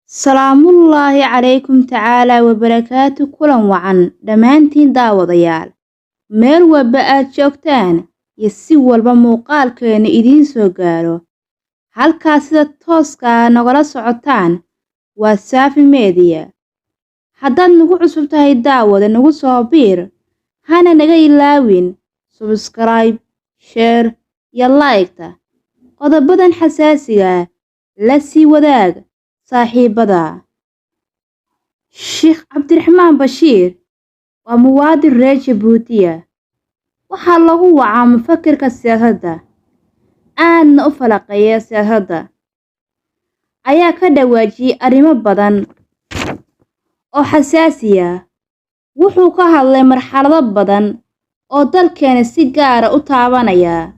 Salaamullaahi calaykum tacaala wabarakaatu kulan wacan dhammaantiin daawadayaal meel walba aad joogtaan iyo si walba muuqaalkeenu idiin soo gaaro halkaas sida tooska nagala socotaan waa Saafi Media. Haddaad nagu cusub tahay daawada nagu soo biir hana naga ilaawin subscribe share iyo like-ta qodobadan xasaasiga la sii wadaag saaxiibada. Sheekh Cabdiraxmaan Bashiir waa muwaadin reer Jabuuti waxaa lagu wacaa mufakirka siyaasadda aadna u falaqeeya siyaasadda ayaa ka dhawaajiyay arrimo badan oo xasaasi ah. Wuxuu ka hadlay marxalado badan oo dalkeena si gaar ah u taabanaya.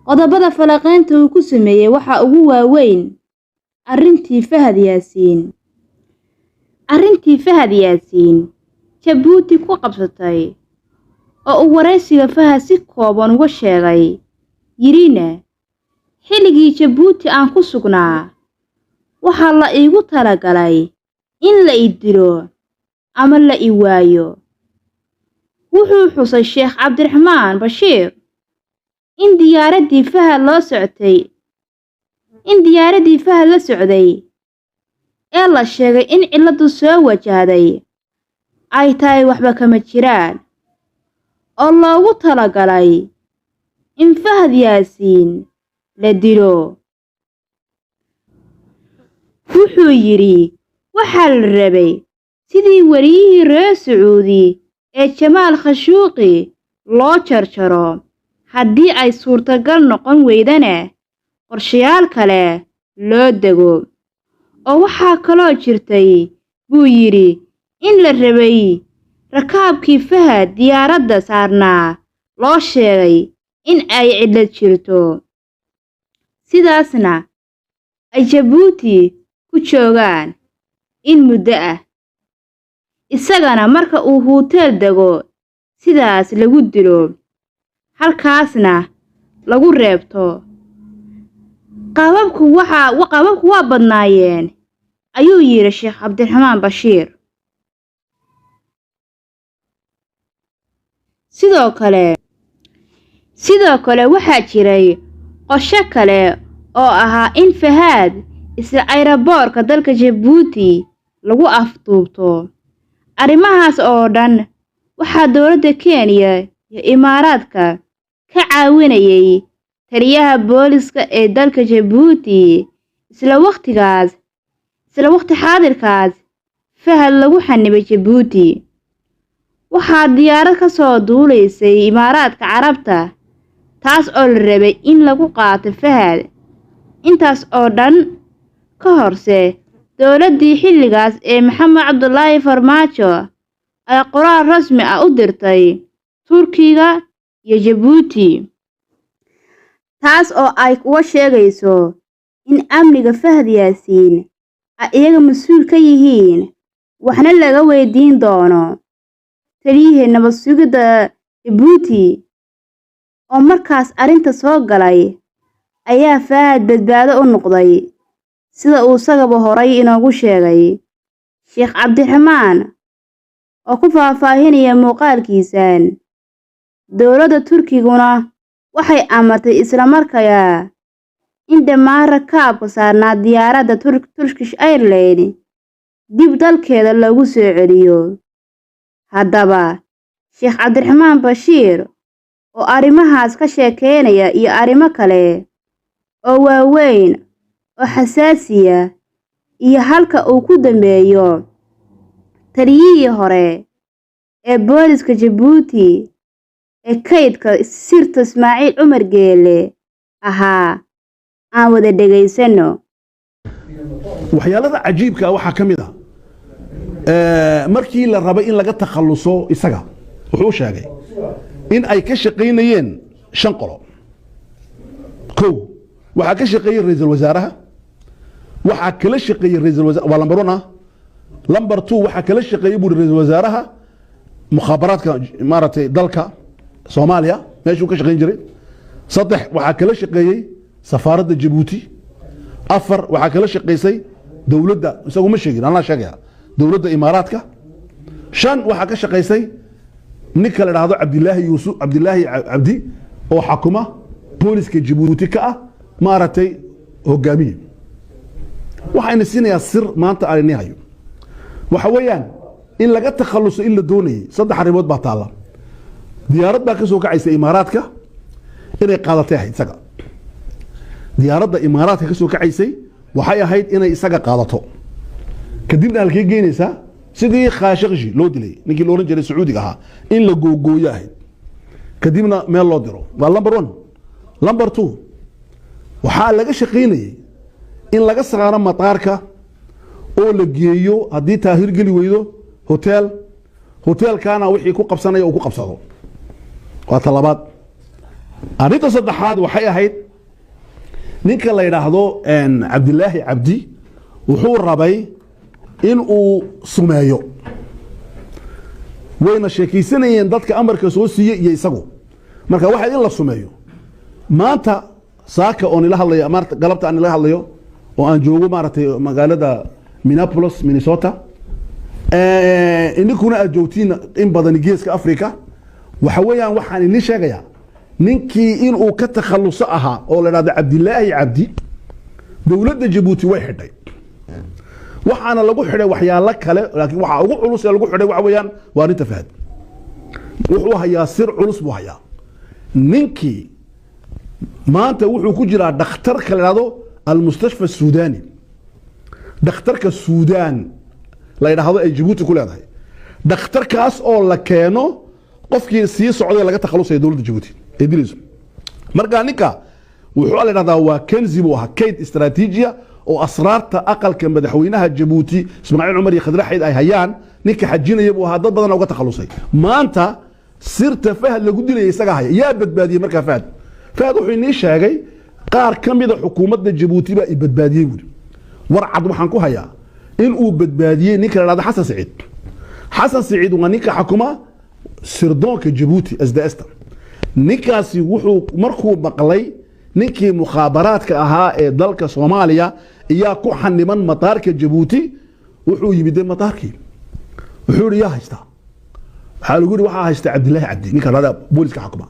Qodobada falaqeynta uu ku sameeyay waxa ugu waaweyn arrintii Fahad Yaasiin Jabuuti ku qabsatay oo uu wareysiga Fahad si kooban uga sheegay yirina xilligii Jabuuti aan ku sugnaa waxaa la iigu talagalay in la i dilo ama la i waayo. Wuxuu xusay Sheekh Cabdiraxmaan Bashiir in diyaaradii Fahad la socday ee la sheegay in ciladu soo wajahday ay tahay waxba kama jiraan oo loogu talagalay in Fahad Yaasiin la dilo. Wuxuu yiri waxaa la rabay sidii wariyihii reer Sacuudi ee Jamaal Khashoggi loo jarjaro haddii ay suurtagal noqon weydana qorshayaal kale loo dego. Oo waxaa kaloo jirtay buu yiri in la rabay rakaabkii Fahad diyaaradda saarnaa loo sheegay in ay cillad jirto sidaasna ay Jabuuti ku joogaan in muddo ah isagana marka uu hotel dego sidaas lagu dilo halkaasna lagu reebto. Qababku waa badnaayeen ayuu yiri Sheekh Cabdiraxmaan Bashiir. Sidoo kale waxaa jiray qorshe kale oo ahaa in Fahad isla aeroboorka dalka Jabuuti lagu afduubto. Arrimahaas oo dhan waxaa dowladda Kenya iyo Imaaraadka ka caawinayay taliyaha booliska ee dalka Jabuuti. Isla waqti xaadirkaas Fahad lagu xanibay Jabuuti. Waxaa diyaarad ka soo duuleysay Imaaraadka Carabta taas oo la rabay in lagu qaato Fahad. Intaas oo dhan ka horse dowladdii xilligaas ee Maxamed Cabdullaahi Farmaajo ay qoraal rasmi ah u dirtay Turkiga iyo Jabuuti taas oo ay uga sheegayso in amniga Fahad Yaasiin ay iyaga mas'uul ka yihiin waxna laga weydiin doono. Taliyihii nabad sugidda Jabuuti oo markaas arrinta soo galay ayaa Fahad badbaado u noqday sida uu isagaba horay inoogu sheegay. Sheekh Cabdiraxmaan oo ku faahfaahinaya muuqaalkiisan dowladda Turkiguna waxay amartay isla markaa in dhammaan rakaabka saarnaa diyaaradda Turkish Airlines dib dalkeeda loogu soo celiyo. Haddaba Sheekh Cabdiraxmaan Bashiir oo arrimahaas ka sheekeynaya iyo arrimo kale oo waaweyn oo xasaasi ah iyo halka uu ku dambeeyo taliyihii hore ee booliska Jabuuti ee kaydka sirta Ismaaciil Cumar Geele ahaa aan wada dhageysano. waxyaalada cajiibka waxa kamid ah markii la rabay in laga takhaluso isaga wuxuu sheegay in ay ka shaqeynayeen 5 qolo. waxa ka shaqeeyay ra'iisul wasaaraha waxa kala shaqeeyay ra'iisul wasaaraha waa lambar 1 lambar 2 waxa kala shaqeeyay buu ra'iisul wasaaraha mukhaabaraadka maaratay dalka Soomaaliya meeshuu ka shaqeyn jiray. 3 waxa kala shaqeeyay safaaradda Jabuuti. 4 waxa kala shaqeysay dowladda isagu ma sheegin anaa sheegaya dowladda imaaraadka 5 waxaa ka shaqaysay ninka la yiraahdo Cabdilaahi Cabdi oo xakuma booliska Djibouti ka ah maaratay hogaamiye waxayna siinayaan sir maanta aan hayo waxa weeyaan in laga takhaluso in la doonayay 3 arrimood baa taala diyaarad baa ka soo kacaysay imaaraadka inay qaadatay isaga diyaaradda imaaraadka ka soo kacaysay waxay ahayd inay isaga qaadato kadibna halkay geynaysaa sidii Khashoggi loo dilay ninkii loo oran jiray Sacuudiga ahaa in la googooyo ahayd kadibna meel loo diro waa number 1 number 2 waxaa laga shaqeynayay in laga saaro mataarka oo la geeyo haddii taahir geli weydo hotelkana wixii ku qabsanaya uu ku qabsado waa talabaad arrinta saddexaad waxay ahayd ninka la yiraahdo Cabdilaahi Cabdi wuxuu rabay in uu sumeeyo wayna sheekaysanayeen dadka amarka soo siiyay iyo isagu marka waxa in la sumeeyo maanta saaka oo ila hadlayo maanta galabta aan ila hadlayo oo aan joogo maaratay magaalada Minneapolis Minnesota inkuna aad joogtiin in badan geeska Afrika waxa weeyaan waxaan idin sheegayaa ninkii in uu ka takhaluso ahaa oo la yiraahdo Cabdilaahi Cabdi dowladda Djibouti way xidhay waxaana lagu xidhay waxyaalo kale laakiin waxa ugu culus ee lagu xidhay waxa weeyaan waa arinta Fahad wuxuu hayaa sir culus buu hayaa ninkii maanta wuxuu ku jiraa dhakhtarka la yiraahdo المستشفى السوداني دكتورك السودان لا يراهdo ay Djibouti ku leedahay dhakhtarkaas oo la keeno qofkii sii socday laga takhalusay dawladda Djibouti ee dilayso marka ninka wuxuu la yiraahdaa waa kanzi buu ahaa kayd istaraatiijiya oo asraarta aqalka madaxweynaha Djibouti Ismaaciil Umar iyo Khadra Xayd ay hayaan ninka xajinaya buu ahaa dad badan oo ka takhalusay maanta sirta Fahad lagu dilay isaga haya yaa badbaadiyay marka Fahad wuxuu inii sheegay qaar kamida xukuumadda Djibouti ba badbaadiyay wuri warcad waxaan ku hayaa in uu badbaadiyay ninka la yiraahdo Xasan Saciid waa ninka xukuma sirdoonka Djibouti asdaasta ninkaasi wuxuu markuu maqlay ninkii mukhaabaraadka ahaa ee dalka Soomaaliya iyo ku xaniman mataarka Djibouti wuxuu yimid mataarkii wuxuu yaa haysta waxa lagu yiri waxa haysta Cabdilaahi Cabdi ninka la yiraahdo booliska xukuma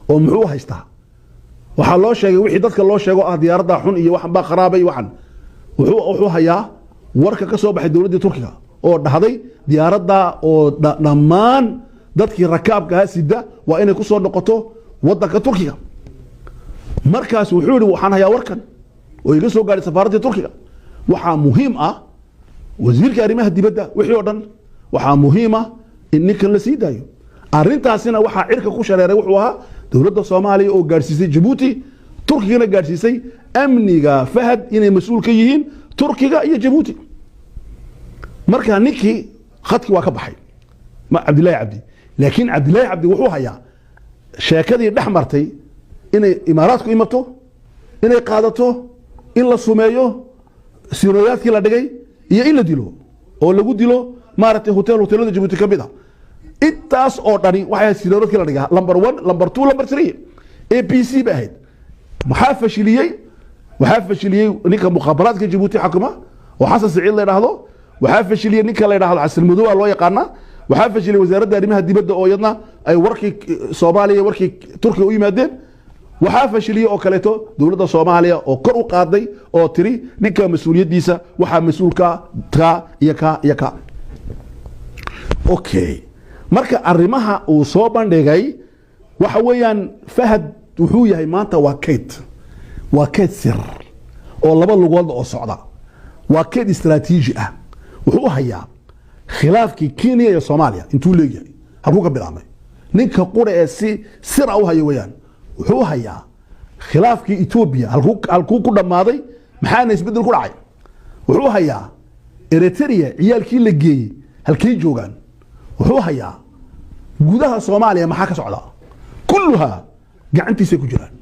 oo muxuu haystaa waxa loo sheegay wixii dadka loo sheego ah diyaaradda xun iyo wax ba kharaabay waxan wuxuu hayaa warka ka soo baxay dawladda Turkiga oo dhahday diyaaradda oo dhammaan dadkii rakaabka sida waa inay ku soo noqoto wadanka Turkiga markaas wuxuu yiri waxaan hayaa warkan oo iga soo gaaray safaaradda Turkiga waxa muhiim ah wasiirka arrimaha dibadda wixii oo dhan waxa muhiim ah in ninkan la sii daayo arrintaasina waxa cirka ku shareeray wuxuu ahaa dowladda Soomaaliya oo gaarsiisay Djibouti Turkiga gaarsiisay amniga Fahad inay mas'uul ka yihiin Turkiga iyo Djibouti marka ninkii khadki waa ka baxay ma Cabdilaahi Cabdi laakiin Cabdilaahi Cabdi wuxuu hayaa sheekadii dhaxmartay inay imaaraadku imato inay qaadato in la sumeeyo sirooyaadkii la dhigay iyo in la dilo oo lagu dilo maaratay hotelada Djibouti ka mid ah intaas oo dhani waxay sirooyaadkii la dhigay number 1 number 2 number 3 ABC baahid maxaa fashiliyay ninka mukhaabaraadka Djibouti xukuma oo Xasan Saciid la yiraahdo waxaa fashiliyay ninka la yiraahdo Xasan Madow loo yaqaan waxaa fashiliyay wasaaradda arrimaha dibadda oo yadna ay warkii Soomaaliya warkii Turkiga u yimaadeen waxaa fashiliyay oo kaleeto dawladda Soomaaliya oo kor u qaaday oo tiri ninka mas'uuliyadiisa waxa mas'uulka iyo ka okay marka arrimaha uu soo bandhigay waxa weeyaan Fahad wuxuu yahay maanta waa kayd sir oo laba lugood oo socda waa kayd istaraatiiji ah wuxuu hayaa khilaafkii Kenya iyo Soomaaliya intuu leeyahay halku ka bilaabmay ninka qura ee si sir u hayo weeyaan wuxuu hayaa khilaafkii Ethiopia halku ku dhamaaday maxaana isbedel ku dhacay wuxuu hayaa Eritrea ciyaalkii la geeyay halkii joogan wuxuu hayaa gudaha Soomaaliya maxaa ka socda kulluha gacantiisa ku jiraan